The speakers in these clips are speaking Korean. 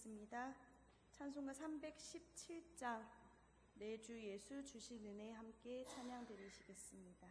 하겠습니다. 찬송가 317장 내 주 예수 주신 은혜 함께 찬양 드리시겠습니다.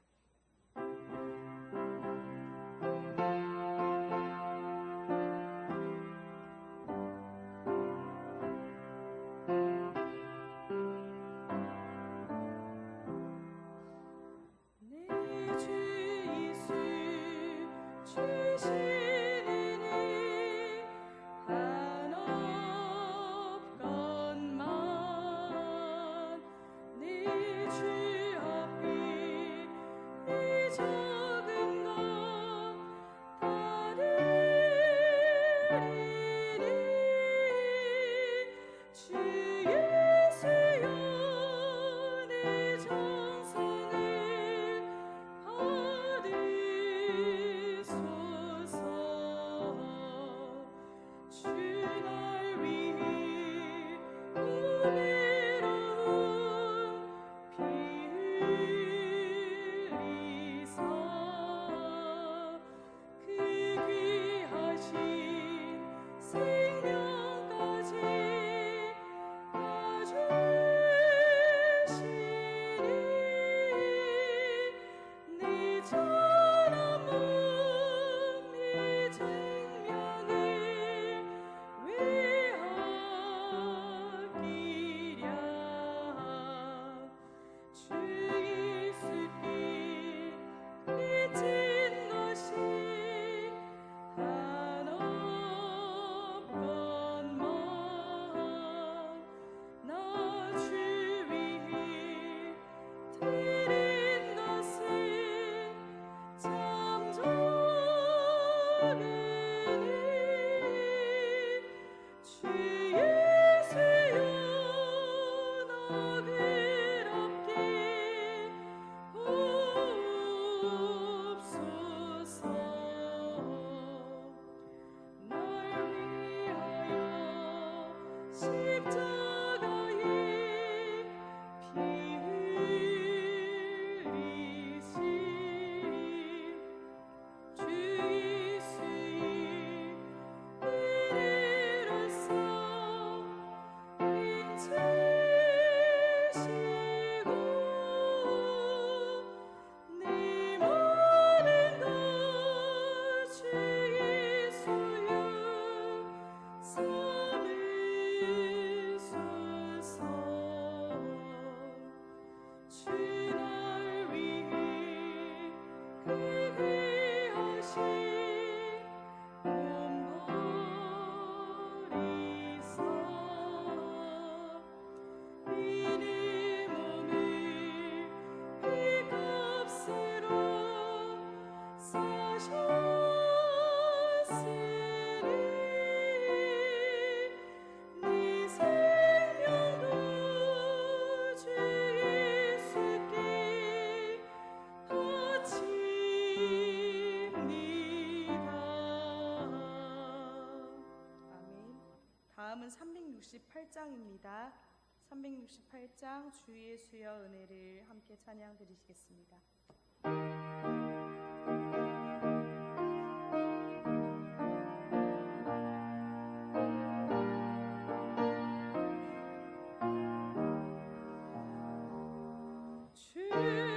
다음은 368장입니다. 368장 주 예수여 은혜를 함께 찬양 드리시겠습니다. 주를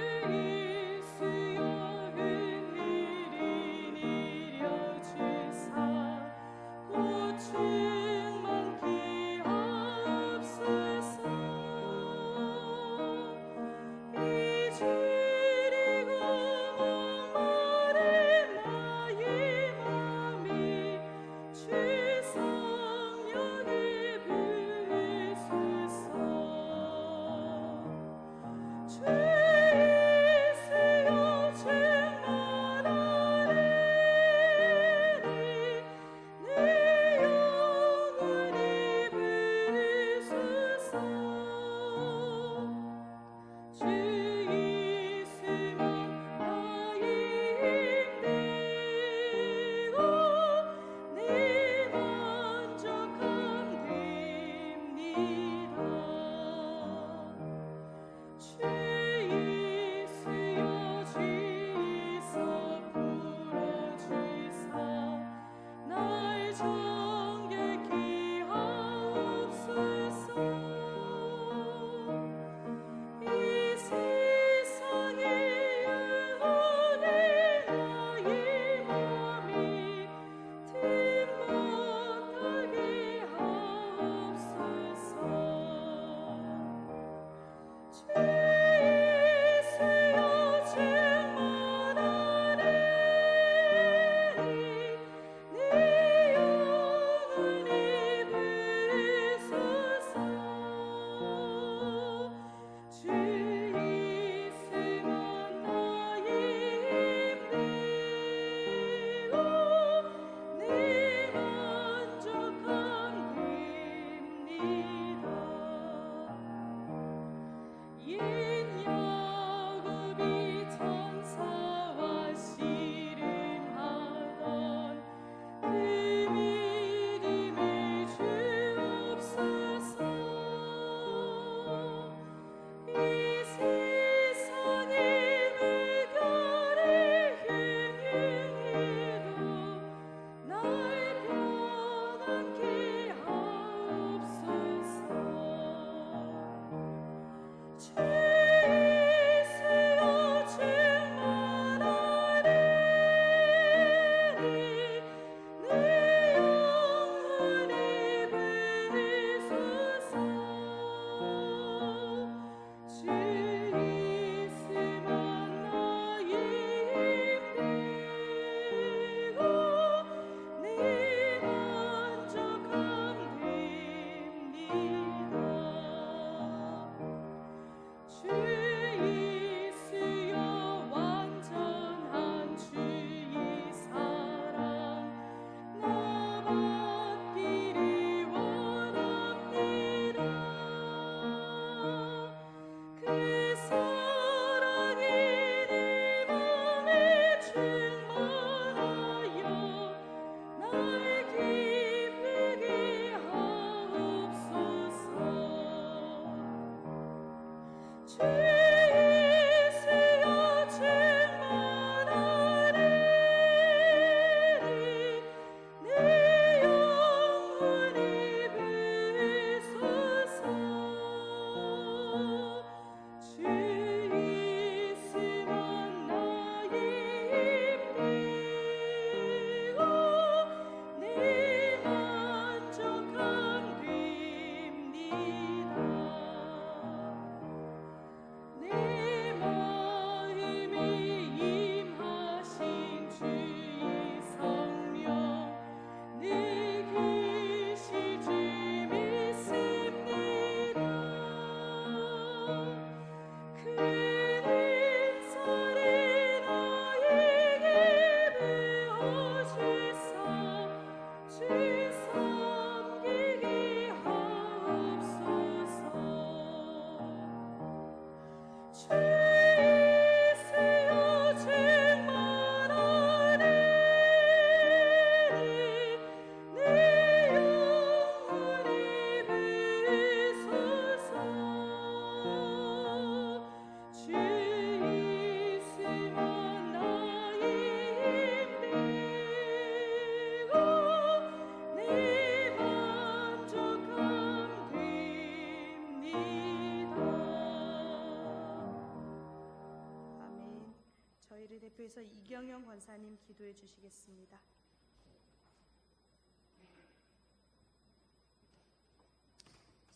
대표해서 이경영 권사님 기도해 주시겠습니다.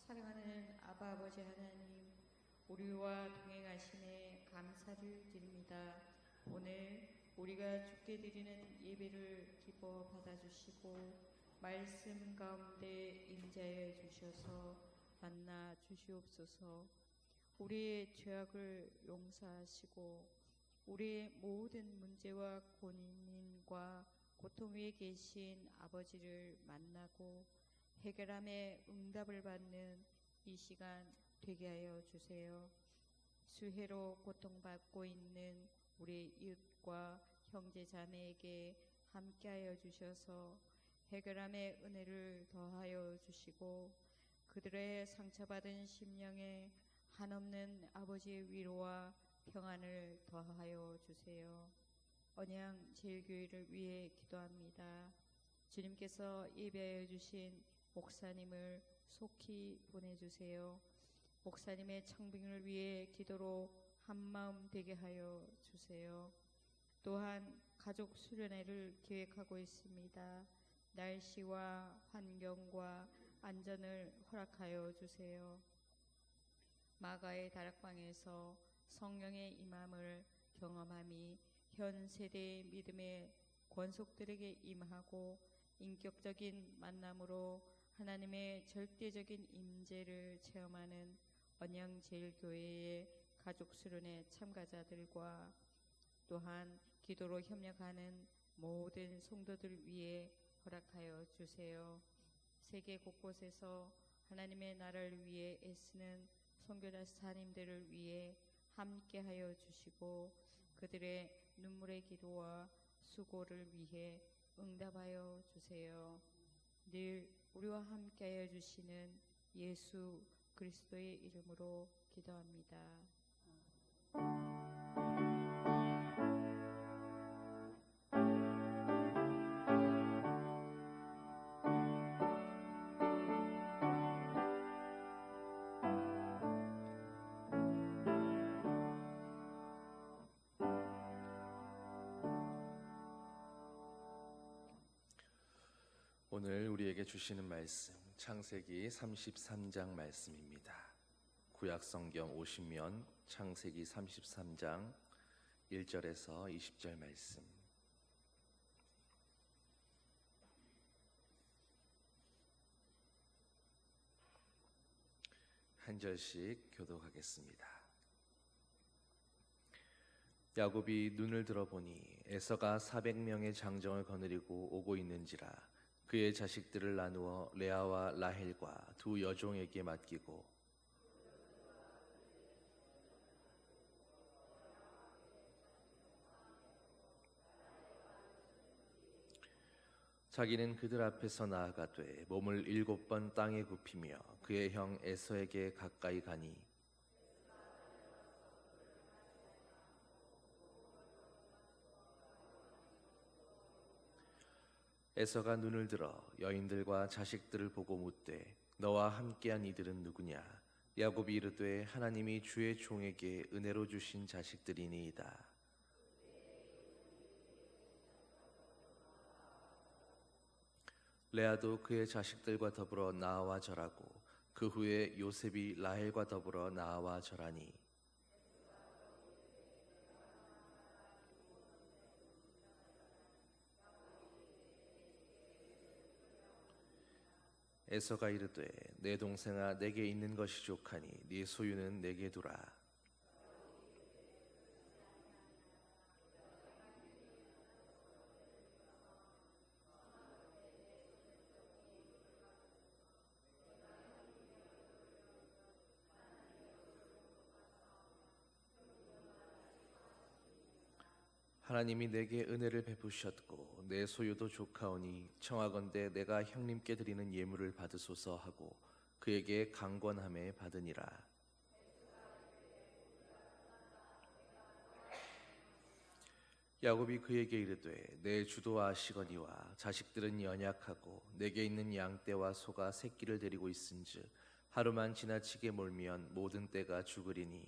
사랑하는 아바 아버지 하나님, 우리와 동행하심에 감사를 드립니다. 오늘 우리가 주께 드리는 예배를 기뻐 받아주시고 말씀 가운데 임재하여 주셔서 만나 주시옵소서. 우리의 죄악을 용서하시고 우리의 모든 문제와 고민과 고통 위에 계신 아버지를 만나고 해결함에 응답을 받는 이 시간 되게 하여 주세요. 수해로 고통받고 있는 우리 이웃과 형제 자매에게 함께하여 주셔서 해결함의 은혜를 더하여 주시고 그들의 상처받은 심령에 한없는 아버지의 위로와 평안을 더하여 주세요. 언양 제일교회를 위해 기도합니다. 주님께서 예배하여 주신 목사님을 속히 보내주세요. 목사님의 청빙을 위해 기도로 한마음 되게 하여 주세요. 또한 가족 수련회를 계획하고 있습니다. 날씨와 환경과 안전을 허락하여 주세요. 마가의 다락방에서 성령의 임함을 경험함이 현 세대의 믿음의 권속들에게 임하고 인격적인 만남으로 하나님의 절대적인 임재를 체험하는 언양제일교회의 가족수련회 참가자들과 또한 기도로 협력하는 모든 성도들 위해 허락하여 주세요. 세계 곳곳에서 하나님의 나라를 위해 애쓰는 선교사님들을 위해 함께하여 주시고 그들의 눈물의 기도와 수고를 위해 응답하여 주세요. 늘 우리와 함께하여 주시는 예수 그리스도의 이름으로 기도합니다. 오늘 우리에게 주시는 말씀 창세기 33장 말씀입니다. 구약성경 50면 창세기 33장 1절에서 20절 말씀. 한 절씩 교독하겠습니다. 야곱이 눈을 들어보니 에서가 400명의 장정을 거느리고 오고 있는지라 그의 자식들을 나누어 레아와 라헬과 두 여종에게 맡기고 자기는 그들 앞에서 나아가되 몸을 7번 땅에 굽히며 그의 형 에서에게 가까이 가니 에서가 눈을 들어 여인들과 자식들을 보고 묻되 너와 함께한 이들은 누구냐? 야곱이 이르되 하나님이 주의 종에게 은혜로 주신 자식들이니이다. 레아도 그의 자식들과 더불어 나아와 절하고 그 후에 요셉이 라헬과 더불어 나아와 절하니 에서가 이르되 내 동생아 내게 있는 것이 족하니 네 소유는 내게 두라. 하나님이 내게 은혜를 베푸셨고 내 소유도 족하오니 청하건대 내가 형님께 드리는 예물을 받으소서 하고 그에게 강권함에 받으니라. 야곱이 그에게 이르되 내 주도 아시거니와 자식들은 연약하고 내게 있는 양떼와 소가 새끼를 데리고 있은즉 하루만 지나치게 몰면 모든 떼가 죽으리니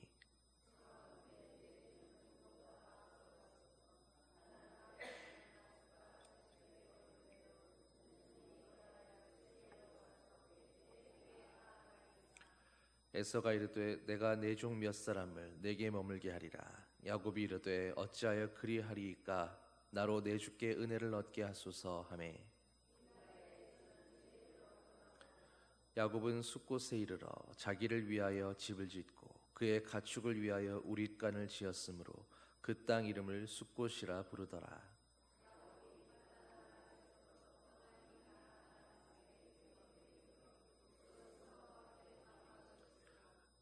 에서가 이르되 내가 내 종 몇 사람을 내게 머물게 하리라. 야곱이 이르되 어찌하여 그리하리이까? 나로 내 주께 은혜를 얻게 하소서 하매 야곱은 숫곳에 이르러 자기를 위하여 집을 짓고 그의 가축을 위하여 우릿간을 지었으므로 그 땅 이름을 숫곳이라 부르더라.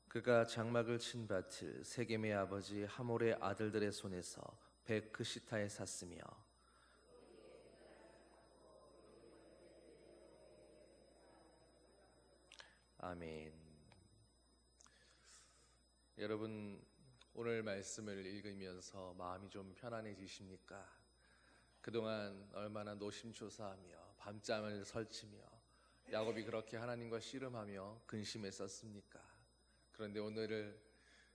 그가 장막을 친 밭을 세겜의 아버지 하몰의 아들들의 손에서 베크시타에 샀으며 아멘. 여러분, 오늘 말씀을 읽으면서 마음이 좀 편안해지십니까? 그동안 얼마나 노심초사하며 밤잠을 설치며 야곱이 그렇게 하나님과 씨름하며 근심했었습니까? 그런데 오늘을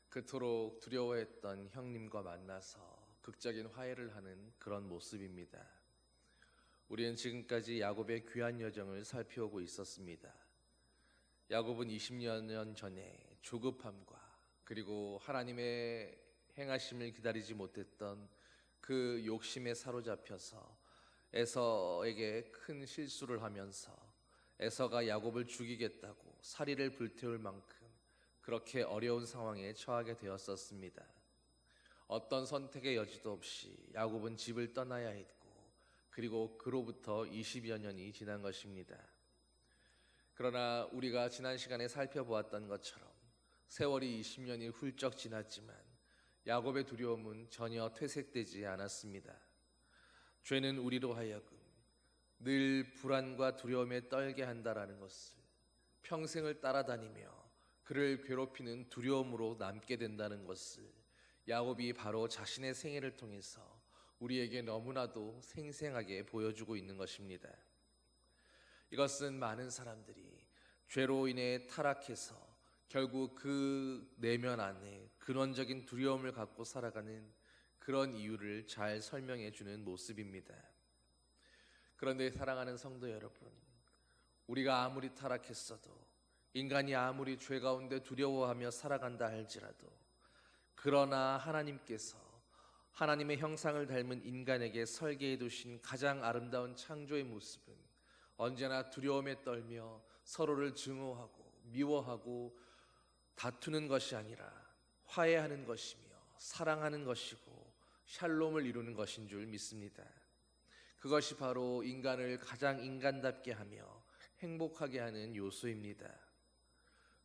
그토록 두려워했던 형님과 만나서 극적인 화해를 하는 그런 모습입니다. 우리는 지금까지 야곱의 귀한 여정을 살펴오고 있었습니다. 야곱은 20여 년 전에 조급함과 그리고 하나님의 행하심을 기다리지 못했던 그 욕심에 사로잡혀서 에서에게 큰 실수를 하면서 에서가 야곱을 죽이겠다고 사리를 불태울 만큼 그렇게 어려운 상황에 처하게 되었었습니다. 어떤 선택의 여지도 없이 야곱은 집을 떠나야 했고 그리고 그로부터 20여 년이 지난 것입니다. 그러나 우리가 지난 시간에 살펴보았던 것처럼 세월이 20년이 훌쩍 지났지만 야곱의 두려움은 전혀 퇴색되지 않았습니다. 죄는 우리로 하여금 늘 불안과 두려움에 떨게 한다라는 것을 평생을 따라다니며 그를 괴롭히는 두려움으로 남게 된다는 것을 야곱이 바로 자신의 생애를 통해서 우리에게 너무나도 생생하게 보여주고 있는 것입니다. 이것은 많은 사람들이 죄로 인해 타락해서 결국 그 내면 안에 근원적인 두려움을 갖고 살아가는 그런 이유를 잘 설명해 주는 모습입니다. 그런데 사랑하는 성도 여러분, 우리가 아무리 타락했어도 인간이 아무리 죄 가운데 두려워하며 살아간다 할지라도 그러나 하나님께서 하나님의 형상을 닮은 인간에게 설계해 두신 가장 아름다운 창조의 모습은 언제나 두려움에 떨며 서로를 증오하고 미워하고 다투는 것이 아니라 화해하는 것이며 사랑하는 것이고 샬롬을 이루는 것인 줄 믿습니다. 그것이 바로 인간을 가장 인간답게 하며 행복하게 하는 요소입니다.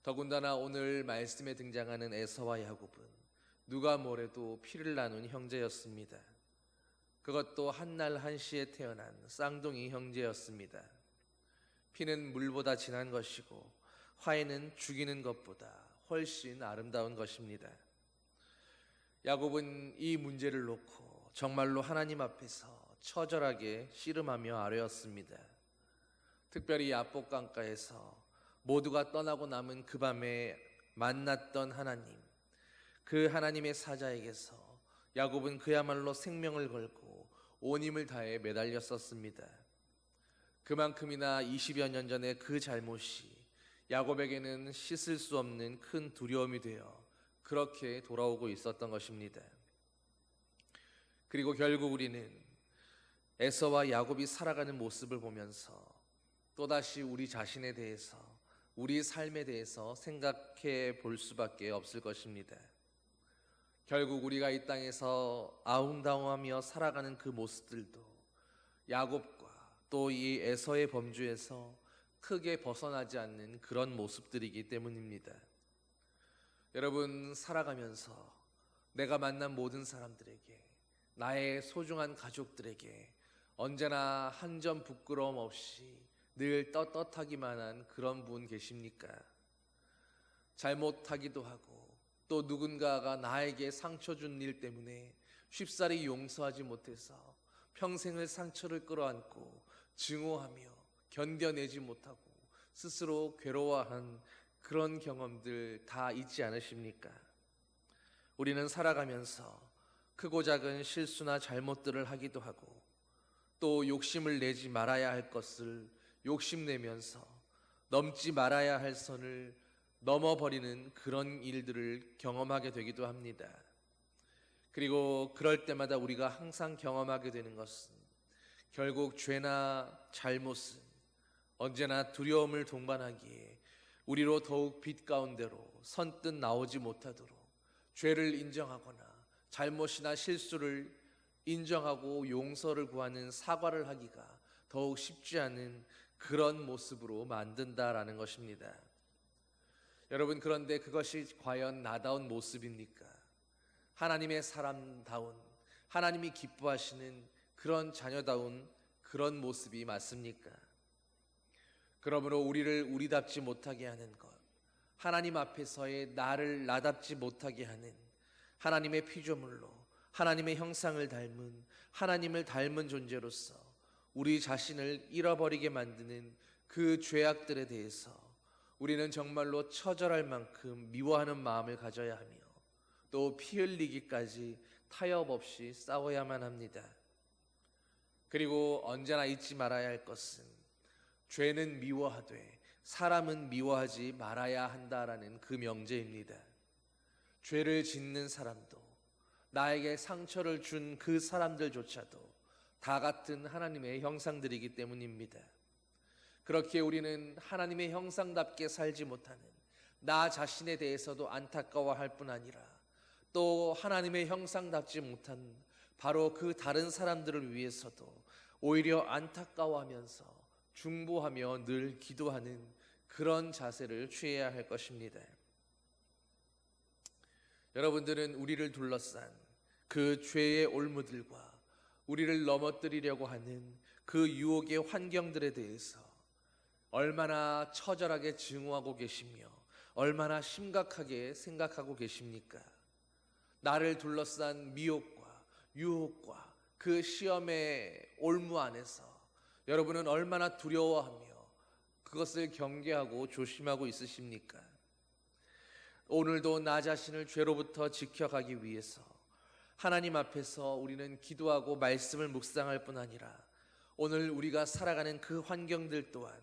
더군다나 오늘 말씀에 등장하는 에서와 야곱은 누가 뭐래도 피를 나눈 형제였습니다. 그것도 한날 한시에 태어난 쌍둥이 형제였습니다. 피는 물보다 진한 것이고 화해는 죽이는 것보다 훨씬 아름다운 것입니다. 야곱은 이 문제를 놓고 정말로 하나님 앞에서 처절하게 씨름하며 아뢰었습니다. 특별히 야복 강가에서 모두가 떠나고 남은 그 밤에 만났던 하나님, 그 하나님의 사자에게서 야곱은 그야말로 생명을 걸고 온 힘을 다해 매달렸었습니다. 그만큼이나 20여 년 전의 그 잘못이 야곱에게는 씻을 수 없는 큰 두려움이 되어 그렇게 돌아오고 있었던 것입니다. 그리고 결국 우리는 에서와 야곱이 살아가는 모습을 보면서 또다시 우리 자신에 대해서, 우리 삶에 대해서 생각해 볼 수밖에 없을 것입니다. 결국 우리가 이 땅에서 아웅다웅하며 살아가는 그 모습들도 야곱과 또 이 에서의 범주에서 크게 벗어나지 않는 그런 모습들이기 때문입니다. 여러분, 살아가면서 내가 만난 모든 사람들에게, 나의 소중한 가족들에게 언제나 한 점 부끄러움 없이 늘 떳떳하기만 한 그런 분 계십니까? 잘못하기도 하고 또 누군가가 나에게 상처 준 일 때문에 쉽사리 용서하지 못해서 평생을 상처를 끌어안고 증오하며 견뎌내지 못하고 스스로 괴로워한 그런 경험들 다 있지 않으십니까? 우리는 살아가면서 크고 작은 실수나 잘못들을 하기도 하고 또 욕심을 내지 말아야 할 것을 욕심내면서 넘지 말아야 할 선을 넘어버리는 그런 일들을 경험하게 되기도 합니다. 그리고 그럴 때마다 우리가 항상 경험하게 되는 것은 결국 죄나 잘못은 언제나 두려움을 동반하기에 우리로 더욱 빛 가운데로 선뜻 나오지 못하도록 죄를 인정하거나 잘못이나 실수를 인정하고 용서를 구하는 사과를 하기가 더욱 쉽지 않은 그런 모습으로 만든다라는 것입니다. 여러분, 그런데 그것이 과연 나다운 모습입니까? 하나님의 사람다운, 하나님이 기뻐하시는 그런 자녀다운 그런 모습이 맞습니까? 그러므로 우리를 우리답지 못하게 하는 것, 하나님 앞에서의 나를 나답지 못하게 하는 하나님의 피조물로 하나님의 형상을 닮은 하나님을 닮은 존재로서 우리 자신을 잃어버리게 만드는 그 죄악들에 대해서 우리는 정말로 처절할 만큼 미워하는 마음을 가져야 하며 또 피 흘리기까지 타협 없이 싸워야만 합니다. 그리고 언제나 잊지 말아야 할 것은 죄는 미워하되 사람은 미워하지 말아야 한다라는 그 명제입니다. 죄를 짓는 사람도 나에게 상처를 준 그 사람들조차도 다 같은 하나님의 형상들이기 때문입니다. 그렇게 우리는 하나님의 형상답게 살지 못하는 나 자신에 대해서도 안타까워할 뿐 아니라 또 하나님의 형상답지 못한 바로 그 다른 사람들을 위해서도 오히려 안타까워하면서 중보하며 늘 기도하는 그런 자세를 취해야 할 것입니다. 여러분들은 우리를 둘러싼 그 죄의 올무들과 우리를 넘어뜨리려고 하는 그 유혹의 환경들에 대해서 얼마나 처절하게 증오하고 계시며 얼마나 심각하게 생각하고 계십니까? 나를 둘러싼 미혹과 유혹과 그 시험의 올무 안에서 여러분은 얼마나 두려워하며 그것을 경계하고 조심하고 있으십니까? 오늘도 나 자신을 죄로부터 지켜가기 위해서 하나님 앞에서 우리는 기도하고 말씀을 묵상할 뿐 아니라 오늘 우리가 살아가는 그 환경들 또한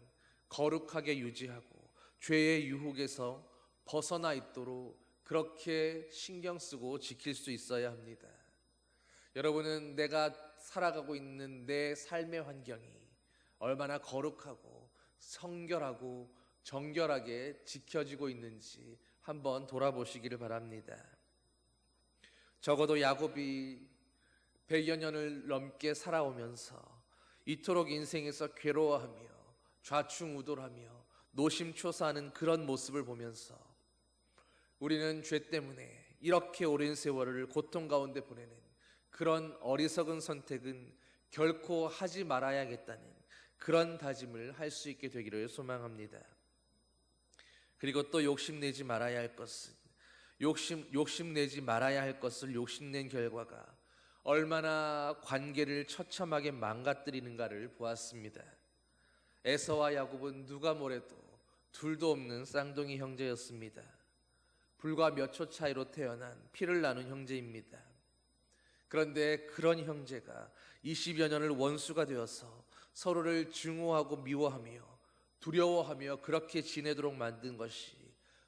거룩하게 유지하고 죄의 유혹에서 벗어나 있도록 그렇게 신경 쓰고 지킬 수 있어야 합니다. 여러분은 내가 살아가고 있는 내 삶의 환경이 얼마나 거룩하고 성결하고 정결하게 지켜지고 있는지 한번 돌아보시기를 바랍니다. 적어도 야곱이 100여 년을 넘게 살아오면서 이토록 인생에서 괴로워하며 좌충우돌하며 노심초사하는 그런 모습을 보면서 우리는 죄 때문에 이렇게 오랜 세월을 고통 가운데 보내는 그런 어리석은 선택은 결코 하지 말아야겠다는 그런 다짐을 할 수 있게 되기를 소망합니다. 그리고 또 욕심내지 말아야 할 것은 욕심내지 말아야 할 것을 욕심낸 결과가 얼마나 관계를 처참하게 망가뜨리는가를 보았습니다. 에서와 야곱은 누가 뭐래도 둘도 없는 쌍둥이 형제였습니다. 불과 몇 초 차이로 태어난 피를 나눈 형제입니다. 그런데 그런 형제가 20여 년을 원수가 되어서 서로를 증오하고 미워하며 두려워하며 그렇게 지내도록 만든 것이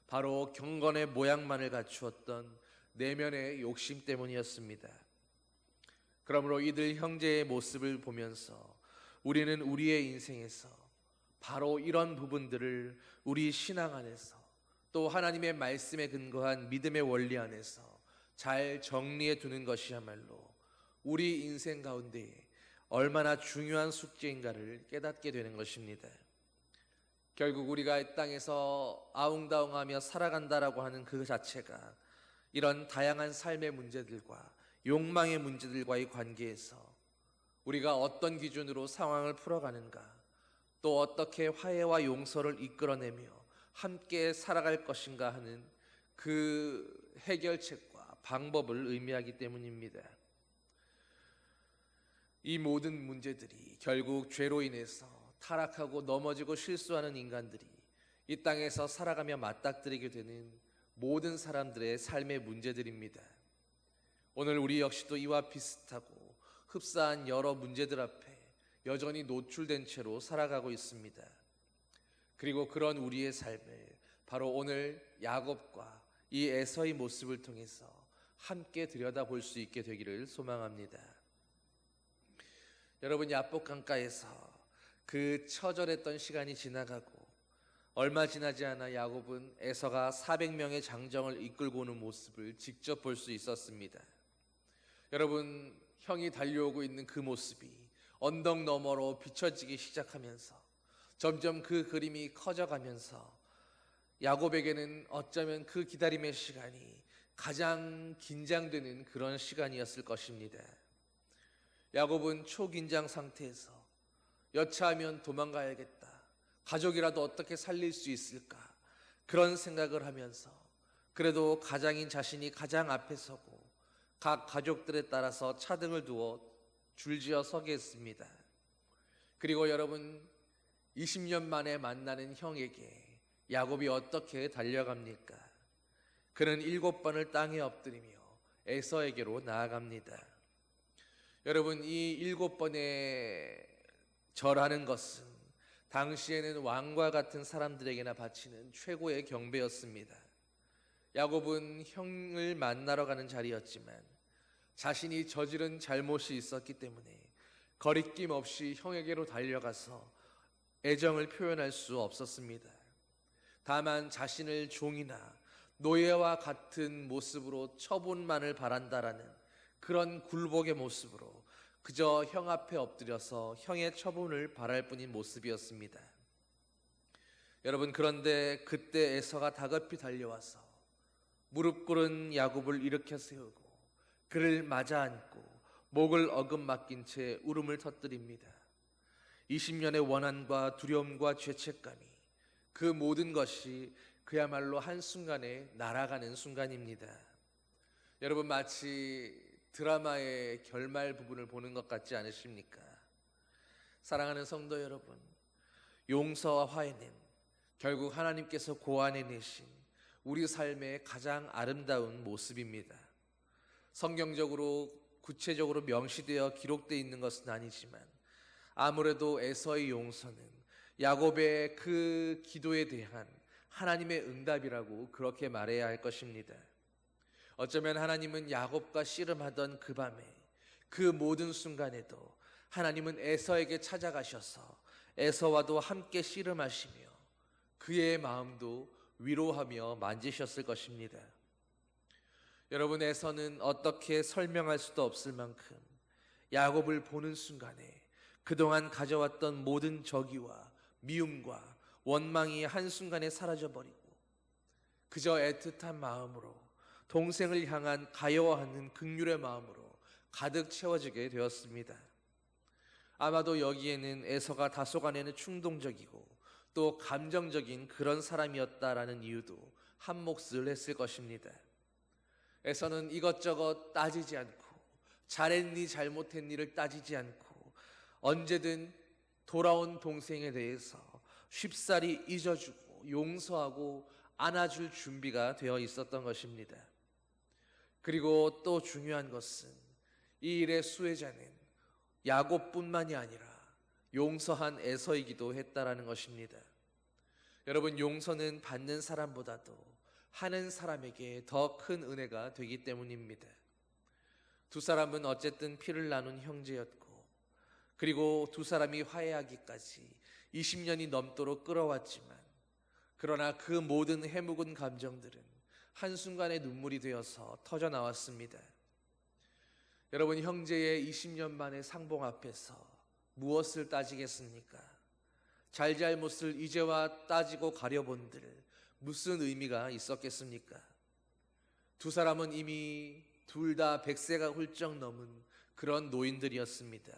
바로 경건의 모양만을 갖추었던 내면의 욕심 때문이었습니다. 그러므로 이들 형제의 모습을 보면서 우리는 우리의 인생에서 바로 이런 부분들을 우리 신앙 안에서 또 하나님의 말씀에 근거한 믿음의 원리 안에서 잘 정리해 두는 것이야말로 우리 인생 가운데 얼마나 중요한 숙제인가를 깨닫게 되는 것입니다. 결국 우리가 이 땅에서 아웅다웅하며 살아간다라고 하는 그 자체가 이런 다양한 삶의 문제들과 욕망의 문제들과의 관계에서 우리가 어떤 기준으로 상황을 풀어가는가, 또 어떻게 화해와 용서를 이끌어내며 함께 살아갈 것인가 하는 그 해결책과 방법을 의미하기 때문입니다. 이 모든 문제들이 결국 죄로 인해서 타락하고 넘어지고 실수하는 인간들이 이 땅에서 살아가며 맞닥뜨리게 되는 모든 사람들의 삶의 문제들입니다. 오늘 우리 역시도 이와 비슷하고 흡사한 여러 문제들 앞에 여전히 노출된 채로 살아가고 있습니다. 그리고 그런 우리의 삶을 바로 오늘 야곱과 이 에서의 모습을 통해서 함께 들여다볼 수 있게 되기를 소망합니다. 여러분, 야복 강가에서 그 처절했던 시간이 지나가고 얼마 지나지 않아 야곱은 에서가 400명의 장정을 이끌고 오는 모습을 직접 볼 수 있었습니다. 여러분, 형이 달려오고 있는 그 모습이 언덕 너머로 비춰지기 시작하면서 점점 그 그림이 커져가면서 야곱에게는 어쩌면 그 기다림의 시간이 가장 긴장되는 그런 시간이었을 것입니다. 야곱은 초긴장 상태에서 여차하면 도망가야겠다, 가족이라도 어떻게 살릴 수 있을까, 그런 생각을 하면서 그래도 가장인 자신이 가장 앞에 서고 각 가족들에 따라서 차등을 두어 줄지어 서게 했습니다. 그리고 여러분, 20년 만에 만나는 형에게 야곱이 어떻게 달려갑니까? 그는 7번을 땅에 엎드리며 에서에게로 나아갑니다. 여러분, 이 7번의 절하는 것은 당시에는 왕과 같은 사람들에게나 바치는 최고의 경배였습니다. 야곱은 형을 만나러 가는 자리였지만 자신이 저지른 잘못이 있었기 때문에 거리낌 없이 형에게로 달려가서 애정을 표현할 수 없었습니다. 다만 자신을 종이나 노예와 같은 모습으로 처분만을 바란다라는 그런 굴복의 모습으로 그저 형 앞에 엎드려서 형의 처분을 바랄 뿐인 모습이었습니다. 여러분, 그런데 그때 에서가 다급히 달려와서 무릎 꿇은 야곱을 일으켜 세우고 그를 맞아 안고 목을 어금맡긴 채 울음을 터뜨립니다. 20년의 원한과 두려움과 죄책감이, 그 모든 것이 그야말로 한순간에 날아가는 순간입니다. 여러분, 마치 드라마의 결말 부분을 보는 것 같지 않으십니까? 사랑하는 성도 여러분, 용서와 화해는 결국 하나님께서 고안해내신 우리 삶의 가장 아름다운 모습입니다. 성경적으로 구체적으로 명시되어 기록되어 있는 것은 아니지만 아무래도 에서의 용서는 야곱의 그 기도에 대한 하나님의 응답이라고 그렇게 말해야 할 것입니다. 어쩌면 하나님은 야곱과 씨름하던 그 밤에, 그 모든 순간에도 하나님은 에서에게 찾아가셔서 에서와도 함께 씨름하시며 그의 마음도 위로하며 만지셨을 것입니다. 여러분, 에서는 어떻게 설명할 수도 없을 만큼 야곱을 보는 순간에 그동안 가져왔던 모든 적의와 미움과 원망이 한순간에 사라져버리고 그저 애틋한 마음으로 동생을 향한 가여워하는 긍휼의 마음으로 가득 채워지게 되었습니다. 아마도 여기에는 에서가 다소간에는 충동적이고 또 감정적인 그런 사람이었다라는 이유도 한몫을 했을 것입니다. 에서는 이것저것 따지지 않고 잘했니 잘못했니를 따지지 않고 언제든 돌아온 동생에 대해서 쉽사리 잊어주고 용서하고 안아줄 준비가 되어 있었던 것입니다. 그리고 또 중요한 것은 이 일의 수혜자는 야곱뿐만이 아니라 용서한 에서이기도 했다라는 것입니다. 여러분, 용서는 받는 사람보다도 하는 사람에게 더 큰 은혜가 되기 때문입니다. 두 사람은 어쨌든 피를 나눈 형제였고 그리고 두 사람이 화해하기까지 20년이 넘도록 끌어왔지만 그러나 그 모든 해묵은 감정들은 한순간에 눈물이 되어서 터져 나왔습니다. 여러분, 형제의 20년 만의 상봉 앞에서 무엇을 따지겠습니까? 잘잘못을 이제와 따지고 가려본들 무슨 의미가 있었겠습니까? 두 사람은 이미 둘 다 100세가 훌쩍 넘은 그런 노인들이었습니다.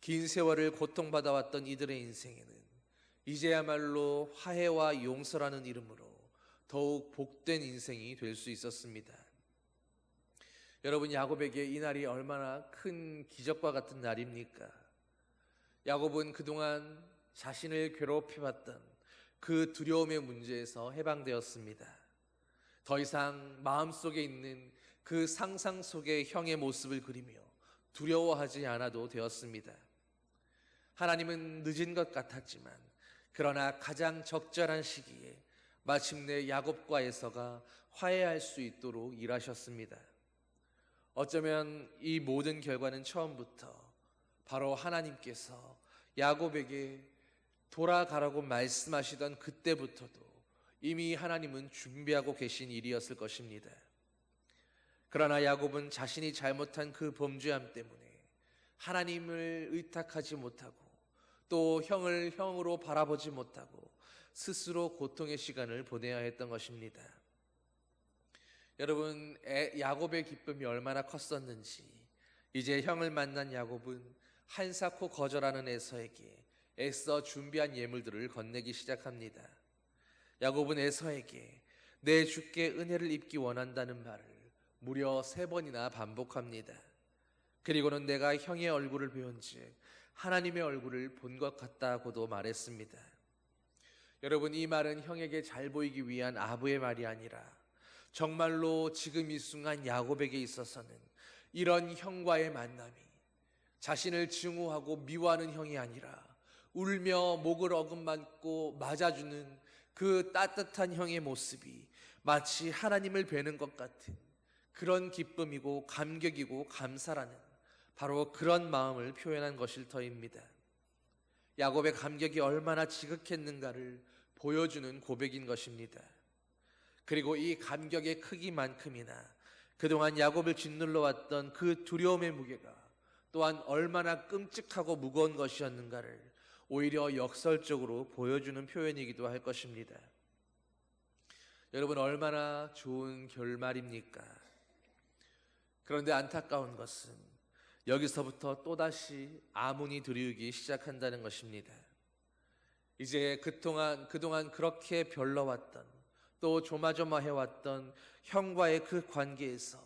긴 세월을 고통받아왔던 이들의 인생에는 이제야말로 화해와 용서라는 이름으로 더욱 복된 인생이 될 수 있었습니다. 여러분, 야곱에게 이 날이 얼마나 큰 기적과 같은 날입니까? 야곱은 그동안 자신을 괴롭혀봤던 그 두려움의 문제에서 해방되었습니다. 더 이상 마음속에 있는 그 상상 속의 형의 모습을 그리며 두려워하지 않아도 되었습니다. 하나님은 늦은 것 같았지만 그러나 가장 적절한 시기에 마침내 야곱과 에서가 화해할 수 있도록 일하셨습니다. 어쩌면 이 모든 결과는 처음부터 바로 하나님께서 야곱에게 돌아가라고 말씀하시던 그때부터도 이미 하나님은 준비하고 계신 일이었을 것입니다. 그러나 야곱은 자신이 잘못한 그 범죄함 때문에 하나님을 의탁하지 못하고 또 형을 형으로 바라보지 못하고 스스로 고통의 시간을 보내야 했던 것입니다. 여러분, 야곱의 기쁨이 얼마나 컸었는지 이제 형을 만난 야곱은 한사코 거절하는 에서에게 애써 준비한 예물들을 건네기 시작합니다. 야곱은 에서에게 내 주께 은혜를 입기 원한다는 말을 무려 3번이나 반복합니다. 그리고는 내가 형의 얼굴을 배운즉 하나님의 얼굴을 본 것 같다고도 말했습니다. 여러분, 이 말은 형에게 잘 보이기 위한 아부의 말이 아니라 정말로 지금 이 순간 야곱에게 있어서는 이런 형과의 만남이 자신을 증오하고 미워하는 형이 아니라 울며 목을 어금맞고 맞아주는 그 따뜻한 형의 모습이 마치 하나님을 뵈는 것 같은 그런 기쁨이고 감격이고 감사라는 바로 그런 마음을 표현한 것일 터입니다. 야곱의 감격이 얼마나 지극했는가를 보여주는 고백인 것입니다. 그리고 이 감격의 크기만큼이나 그동안 야곱을 짓눌러 왔던 그 두려움의 무게가 또한 얼마나 끔찍하고 무거운 것이었는가를 오히려 역설적으로 보여주는 표현이기도 할 것입니다. 여러분, 얼마나 좋은 결말입니까? 그런데 안타까운 것은 여기서부터 또다시 아문이 들이우기 시작한다는 것입니다. 이제 그동안 그렇게 별러왔던 또 조마조마해왔던 형과의 그 관계에서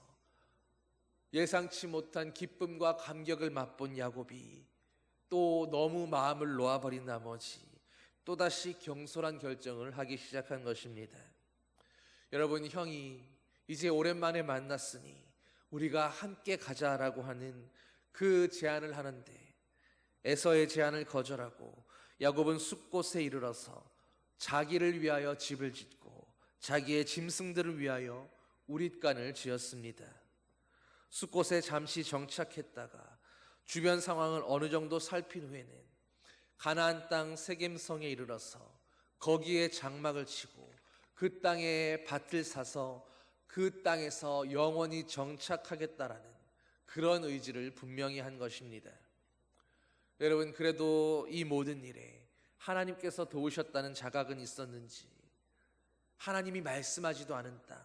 예상치 못한 기쁨과 감격을 맛본 야곱이 또 너무 마음을 놓아버린 나머지 또다시 경솔한 결정을 하기 시작한 것입니다. 여러분, 형이 이제 오랜만에 만났으니 우리가 함께 가자라고 하는 그 제안을 하는데 에서의 제안을 거절하고 야곱은 숲곳에 이르러서 자기를 위하여 집을 짓고 자기의 짐승들을 위하여 우릿간을 지었습니다. 숲곳에 잠시 정착했다가 주변 상황을 어느 정도 살핀 후에는 가나안 땅 세겜성에 이르러서 거기에 장막을 치고 그 땅에 밭을 사서 그 땅에서 영원히 정착하겠다라는 그런 의지를 분명히 한 것입니다. 여러분, 그래도 이 모든 일에 하나님께서 도우셨다는 자각은 있었는지 하나님이 말씀하지도 않은 땅,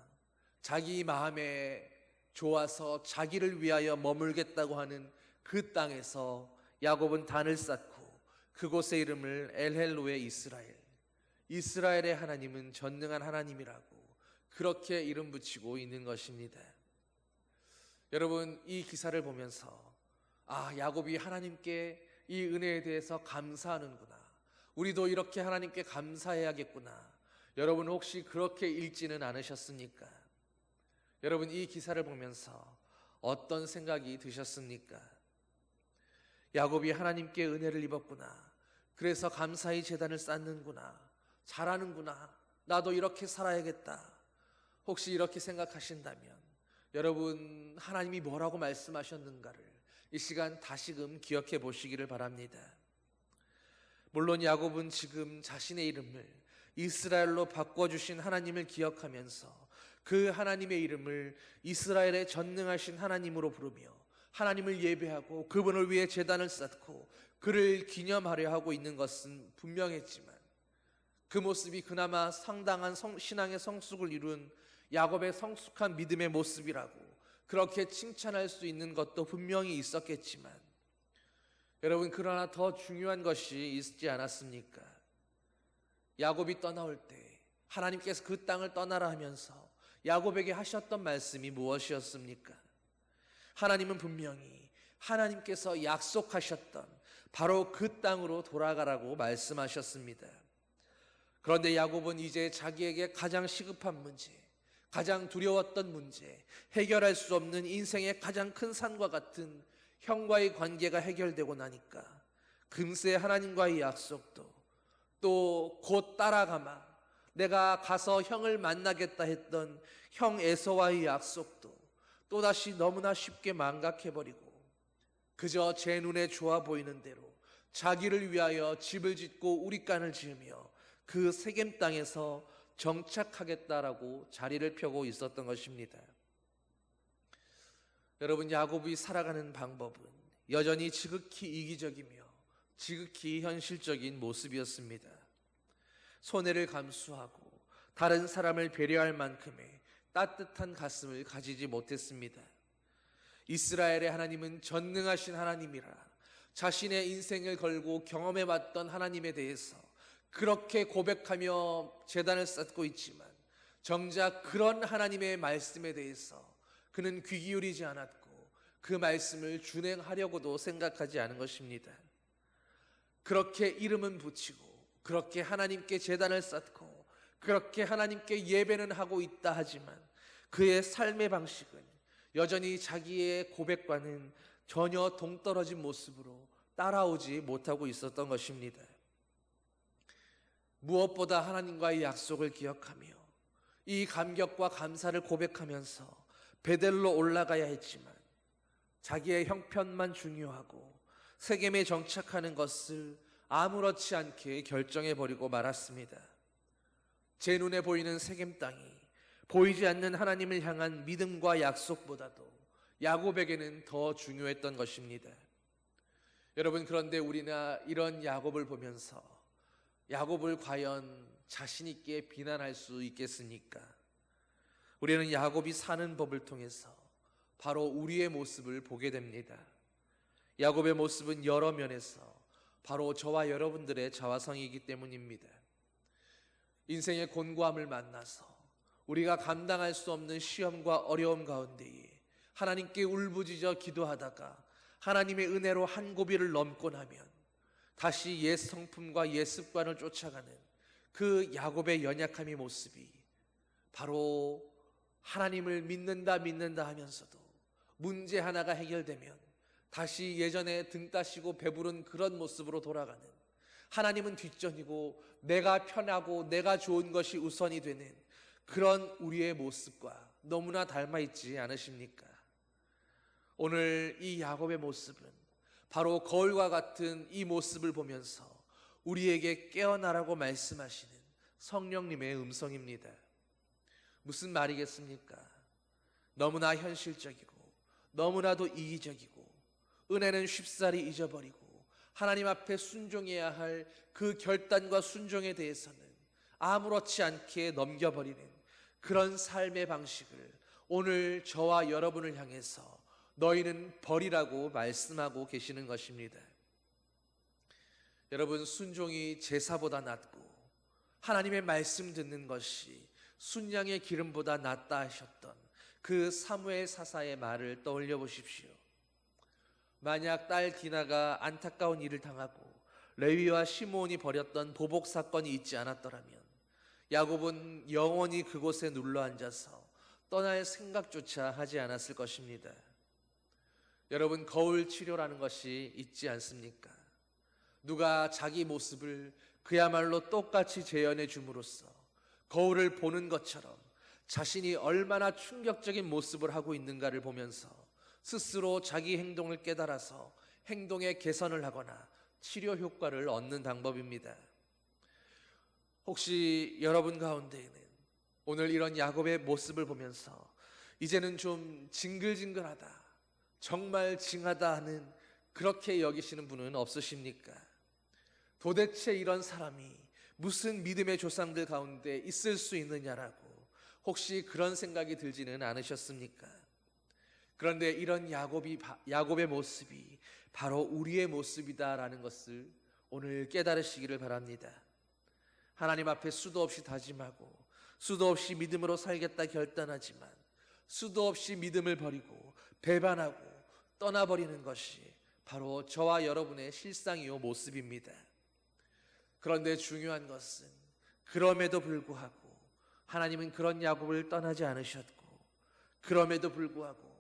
자기 마음에 좋아서 자기를 위하여 머물겠다고 하는 그 땅에서 야곱은 단을 쌓고 그곳의 이름을 엘헬로에 이스라엘, 이스라엘의 하나님은 전능한 하나님이라고 그렇게 이름 붙이고 있는 것입니다. 여러분, 이 기사를 보면서 야곱이 하나님께 이 은혜에 대해서 감사하는구나, 우리도 이렇게 하나님께 감사해야겠구나, 여러분 혹시 그렇게 읽지는 않으셨습니까? 여러분, 이 기사를 보면서 어떤 생각이 드셨습니까? 야곱이 하나님께 은혜를 입었구나, 그래서 감사의 제단을 쌓는구나, 잘하는구나, 나도 이렇게 살아야겠다, 혹시 이렇게 생각하신다면 여러분, 하나님이 뭐라고 말씀하셨는가를 이 시간 다시금 기억해 보시기를 바랍니다. 물론 야곱은 지금 자신의 이름을 이스라엘로 바꿔주신 하나님을 기억하면서 그 하나님의 이름을 이스라엘의 전능하신 하나님으로 부르며 하나님을 예배하고 그분을 위해 제단을 쌓고 그를 기념하려 하고 있는 것은 분명했지만 그 모습이 그나마 상당한 신앙의 성숙을 이룬 야곱의 성숙한 믿음의 모습이라고 그렇게 칭찬할 수 있는 것도 분명히 있었겠지만 여러분, 그러나 더 중요한 것이 있지 않았습니까? 야곱이 떠나올 때 하나님께서 그 땅을 떠나라 하면서 야곱에게 하셨던 말씀이 무엇이었습니까? 하나님은 분명히 하나님께서 약속하셨던 바로 그 땅으로 돌아가라고 말씀하셨습니다. 그런데 야곱은 이제 자기에게 가장 시급한 문제, 가장 두려웠던 문제, 해결할 수 없는 인생의 가장 큰 산과 같은 형과의 관계가 해결되고 나니까 금세 하나님과의 약속도 또 곧 따라가마 내가 가서 형을 만나겠다 했던 형 에서와의 약속도 또다시 너무나 쉽게 망각해버리고 그저 제 눈에 좋아 보이는 대로 자기를 위하여 집을 짓고 우리간을 지으며 그 세겜 땅에서 정착하겠다라고 자리를 펴고 있었던 것입니다. 여러분, 야곱이 살아가는 방법은 여전히 지극히 이기적이며 지극히 현실적인 모습이었습니다. 손해를 감수하고 다른 사람을 배려할 만큼의 따뜻한 가슴을 가지지 못했습니다. 이스라엘의 하나님은 전능하신 하나님이라 자신의 인생을 걸고 경험해봤던 하나님에 대해서 그렇게 고백하며 제단을 쌓고 있지만 정작 그런 하나님의 말씀에 대해서 그는 귀 기울이지 않았고 그 말씀을 준행하려고도 생각하지 않은 것입니다. 그렇게 이름은 붙이고 그렇게 하나님께 제단을 쌓고 그렇게 하나님께 예배는 하고 있다 하지만 그의 삶의 방식은 여전히 자기의 고백과는 전혀 동떨어진 모습으로 따라오지 못하고 있었던 것입니다. 무엇보다 하나님과의 약속을 기억하며 이 감격과 감사를 고백하면서 베델로 올라가야 했지만 자기의 형편만 중요하고 세겜에 정착하는 것을 아무렇지 않게 결정해버리고 말았습니다. 제 눈에 보이는 세겜 땅이 보이지 않는 하나님을 향한 믿음과 약속보다도 야곱에게는 더 중요했던 것입니다. 여러분, 그런데 우리나 이런 야곱을 보면서 야곱을 과연 자신 있게 비난할 수 있겠습니까? 우리는 야곱이 사는 법을 통해서 바로 우리의 모습을 보게 됩니다. 야곱의 모습은 여러 면에서 바로 저와 여러분들의 자화성이기 때문입니다. 인생의 곤고함을 만나서 우리가 감당할 수 없는 시험과 어려움 가운데에 하나님께 울부짖어 기도하다가 하나님의 은혜로 한 고비를 넘고 나면 다시 옛 성품과 옛 습관을 쫓아가는 그 야곱의 연약함의 모습이 바로 하나님을 믿는다 하면서도 문제 하나가 해결되면 다시 예전에 등 따시고 배부른 그런 모습으로 돌아가는, 하나님은 뒷전이고 내가 편하고 내가 좋은 것이 우선이 되는 그런 우리의 모습과 너무나 닮아 있지 않으십니까? 오늘 이 야곱의 모습은 바로 거울과 같은 이 모습을 보면서 우리에게 깨어나라고 말씀하시는 성령님의 음성입니다. 무슨 말이겠습니까? 너무나 현실적이고 너무나도 이기적이고 은혜는 쉽사리 잊어버리고 하나님 앞에 순종해야 할 그 결단과 순종에 대해서는 아무렇지 않게 넘겨버리는 그런 삶의 방식을 오늘 저와 여러분을 향해서 너희는 버리라고 말씀하고 계시는 것입니다. 여러분, 순종이 제사보다 낫고 하나님의 말씀 듣는 것이 순양의 기름보다 낫다 하셨던 그 사무엘 사사의 말을 떠올려 보십시오. 만약 딸 디나가 안타까운 일을 당하고 레위와 시므온이 벌였던 보복 사건이 있지 않았더라면 야곱은 영원히 그곳에 눌러앉아서 떠날 생각조차 하지 않았을 것입니다. 여러분, 거울 치료라는 것이 있지 않습니까? 누가 자기 모습을 그야말로 똑같이 재현해 줌으로써 거울을 보는 것처럼 자신이 얼마나 충격적인 모습을 하고 있는가를 보면서 스스로 자기 행동을 깨달아서 행동의 개선을 하거나 치료 효과를 얻는 방법입니다. 혹시 여러분 가운데에는 오늘 이런 야곱의 모습을 보면서 이제는 좀 징글징글하다, 정말 징하다 하는 그렇게 여기시는 분은 없으십니까? 도대체 이런 사람이 무슨 믿음의 조상들 가운데 있을 수 있느냐라고 혹시 그런 생각이 들지는 않으셨습니까? 그런데 이런 야곱의 모습이 바로 우리의 모습이다라는 것을 오늘 깨달으시기를 바랍니다. 하나님 앞에 수도 없이 다짐하고 수도 없이 믿음으로 살겠다 결단하지만 수도 없이 믿음을 버리고 배반하고 떠나버리는 것이 바로 저와 여러분의 실상이요 모습입니다. 그런데 중요한 것은 그럼에도 불구하고 하나님은 그런 야곱을 떠나지 않으셨고 그럼에도 불구하고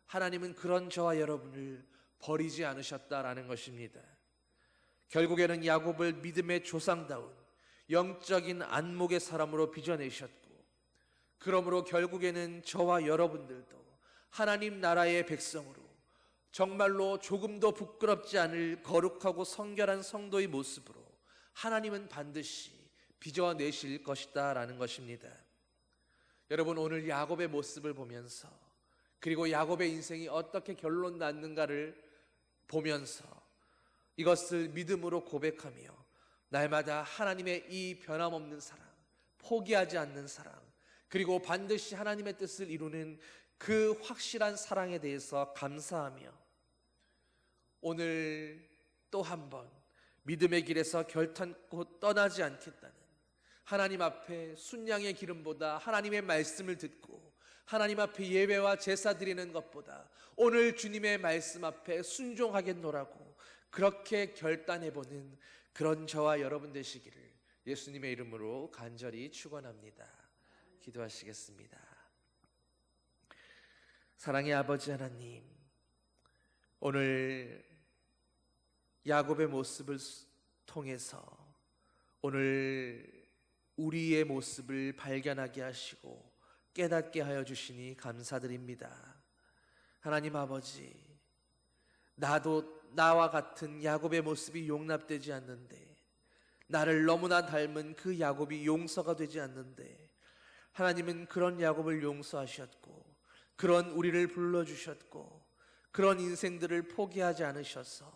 하나님은 그런 저와 여러분을 버리지 않으셨다라는 것입니다. 결국에는 야곱을 믿음의 조상다운 영적인 안목의 사람으로 빚어내셨고, 그러므로 결국에는 저와 여러분들도 하나님 나라의 백성으로 정말로 조금도 부끄럽지 않을 거룩하고 성결한 성도의 모습으로 하나님은 반드시 빚어내실 것이다 라는 것입니다. 여러분, 오늘 야곱의 모습을 보면서, 그리고 야곱의 인생이 어떻게 결론 났는가를 보면서 이것을 믿음으로 고백하며 날마다 하나님의 이 변함없는 사랑, 포기하지 않는 사랑, 그리고 반드시 하나님의 뜻을 이루는 그 확실한 사랑에 대해서 감사하며 오늘 또 한 번 믿음의 길에서 결단코 떠나지 않겠다는, 하나님 앞에 순양의 기름보다 하나님의 말씀을 듣고 하나님 앞에 예배와 제사 드리는 것보다 오늘 주님의 말씀 앞에 순종하겠노라고 그렇게 결단해보는 그런 저와 여러분 되시기를 예수님의 이름으로 간절히 축원합니다. 기도하시겠습니다. 사랑의 아버지 하나님, 오늘 야곱의 모습을 통해서 오늘 우리의 모습을 발견하게 하시고 깨닫게 하여 주시니 감사드립니다. 하나님 아버지, 나도 나와 같은 야곱의 모습이 용납되지 않는데, 나를 너무나 닮은 그 야곱이 용서가 되지 않는데, 하나님은 그런 야곱을 용서하셨고 그런 우리를 불러주셨고 그런 인생들을 포기하지 않으셔서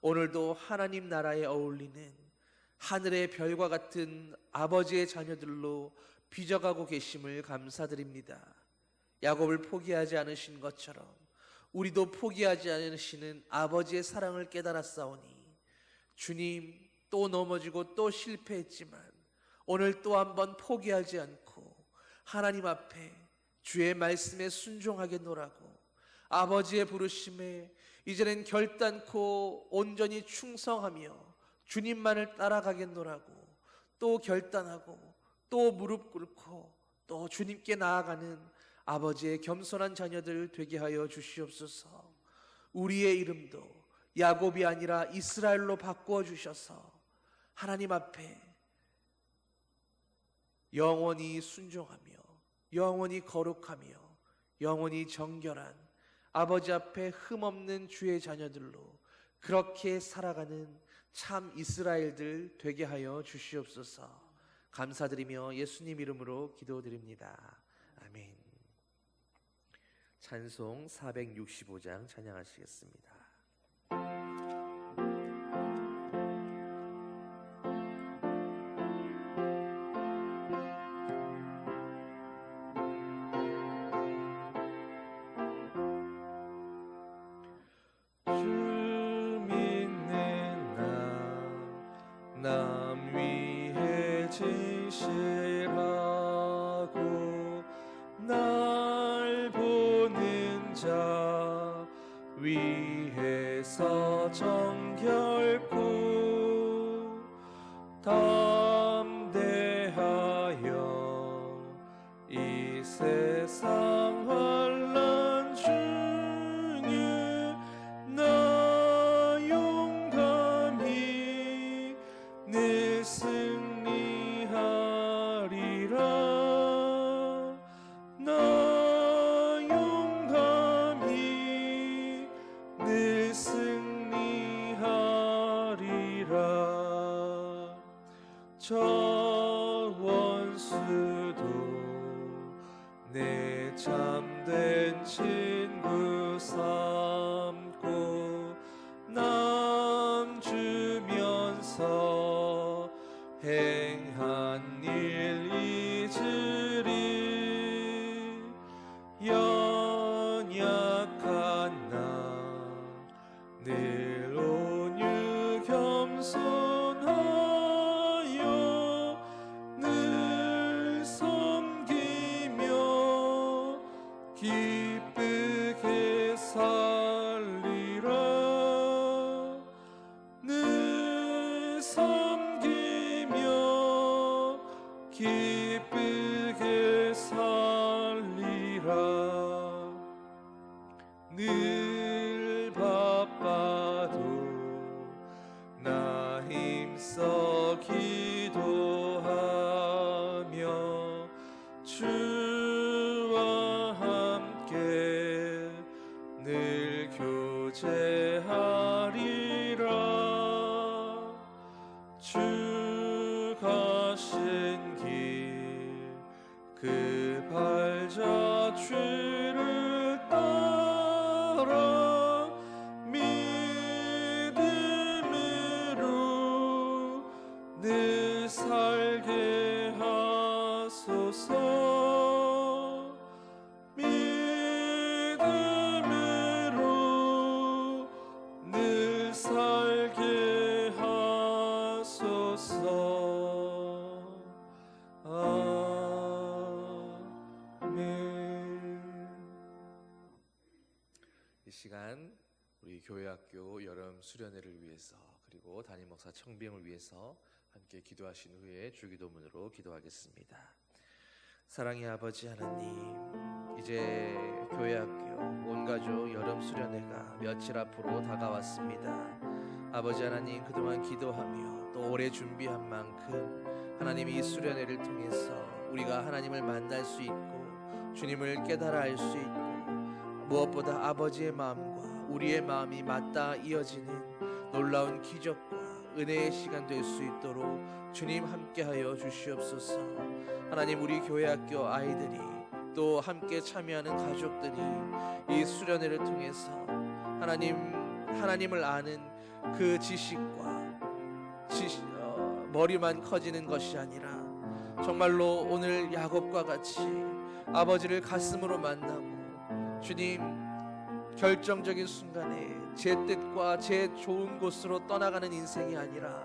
오늘도 하나님 나라에 어울리는 하늘의 별과 같은 아버지의 자녀들로 빚어가고 계심을 감사드립니다. 야곱을 포기하지 않으신 것처럼 우리도 포기하지 않으시는 아버지의 사랑을 깨달았사오니, 주님, 또 넘어지고 또 실패했지만 오늘 또 한번 포기하지 않고 하나님 앞에 주의 말씀에 순종하겠노라고, 아버지의 부르심에 이제는 결단코 온전히 충성하며 주님만을 따라가겠노라고 또 결단하고 또 무릎 꿇고 또 주님께 나아가는 아버지의 겸손한 자녀들 되게 하여 주시옵소서. 우리의 이름도 야곱이 아니라 이스라엘로 바꾸어 주셔서 하나님 앞에 영원히 순종하며 영원히 거룩하며 영원히 정결한 아버지 앞에 흠없는 주의 자녀들로 그렇게 살아가는 참 이스라엘들 되게 하여 주시옵소서. 감사드리며 예수님 이름으로 기도드립니다. 아멘. 찬송 465장 찬양하시겠습니다. 남 위에 진실하고 날 보는 자 위에서 정결코 담대하여 이 세상 환난 중에 나 용감히 늘 승리하리라. 나 용감히 늘 승리하리라. 저 원수도 내 참된 친구 삼고 남 주면서 행한 일 잊으리. 연약한 나 늘 온유 겸손하여 늘 섬기며 기쁘게 살 그 발자취를 따라 믿음으로 늘 살게 하소서. 믿음으로 늘 살게 하소서. 이 시간 우리 교회학교 여름 수련회를 위해서 그리고 담임 목사 청빙을 위해서 함께 기도하신 후에 주기도문으로 기도하겠습니다. 사랑의 아버지 하나님, 이제 교회학교 온가족 여름 수련회가 며칠 앞으로 다가왔습니다. 아버지 하나님, 그동안 기도하며 또 오래 준비한 만큼 하나님 이 수련회를 통해서 우리가 하나님을 만날 수 있고 주님을 깨달아 알 수 있고 무엇보다 아버지의 마음과 우리의 마음이 맞닿아 이어지는 놀라운 기적과 은혜의 시간 될 수 있도록 주님 함께하여 주시옵소서. 하나님, 우리 교회학교 아이들이 또 함께 참여하는 가족들이 이 수련회를 통해서 하나님을 아는 그 지식과 머리만 커지는 것이 아니라 정말로 오늘 야곱과 같이 아버지를 가슴으로 만나고 주님, 결정적인 순간에 제 뜻과 제 좋은 곳으로 떠나가는 인생이 아니라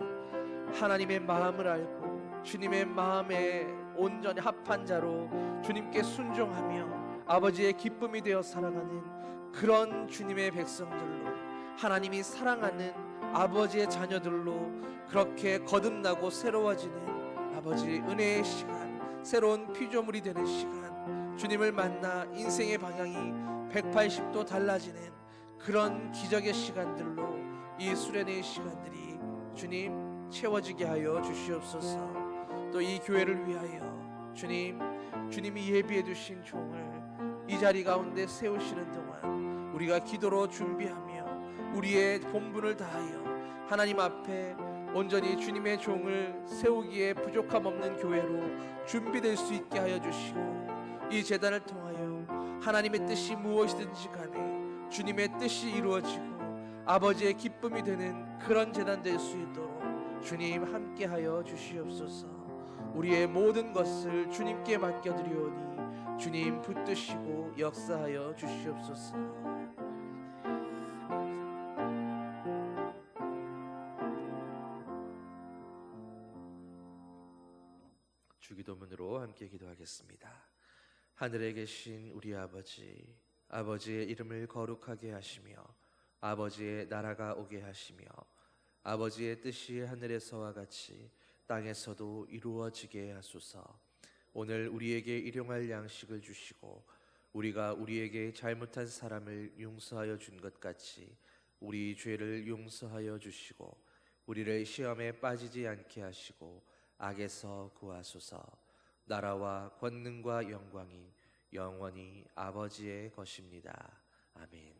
하나님의 마음을 알고 주님의 마음에 온전히 합한 자로 주님께 순종하며 아버지의 기쁨이 되어 살아가는 그런 주님의 백성들로, 하나님이 사랑하는 아버지의 자녀들로 그렇게 거듭나고 새로워지는 아버지 은혜의 시간, 새로운 피조물이 되는 시간, 주님을 만나 인생의 방향이 180도 달라지는 그런 기적의 시간들로 이 수련회의 시간들이 주님 채워지게 하여 주시옵소서. 또 이 교회를 위하여 주님이 예비해 두신 종을 이 자리 가운데 세우시는 동안 우리가 기도로 준비하며 우리의 본분을 다하여 하나님 앞에 온전히 주님의 종을 세우기에 부족함 없는 교회로 준비될 수 있게 하여 주시고, 이 제단을 통하여 하나님의 뜻이 무엇이든지 간에 주님의 뜻이 이루어지고 아버지의 기쁨이 되는 그런 제단 될 수 있도록 주님 함께하여 주시옵소서. 우리의 모든 것을 주님께 맡겨드리오니 주님 붙드시고 역사하여 주시옵소서. 주기도문으로 함께 기도하겠습니다. 하늘에 계신 우리 아버지, 아버지의 이름을 거룩하게 하시며 아버지의 나라가 오게 하시며 아버지의 뜻이 하늘에서와 같이 땅에서도 이루어지게 하소서. 오늘 우리에게 일용할 양식을 주시고 우리가 우리에게 잘못한 사람을 용서하여 준 것 같이 우리 죄를 용서하여 주시고 우리를 시험에 빠지지 않게 하시고 악에서 구하소서. 나라와 권능과 영광이 영원히 아버지의 것입니다. 아멘.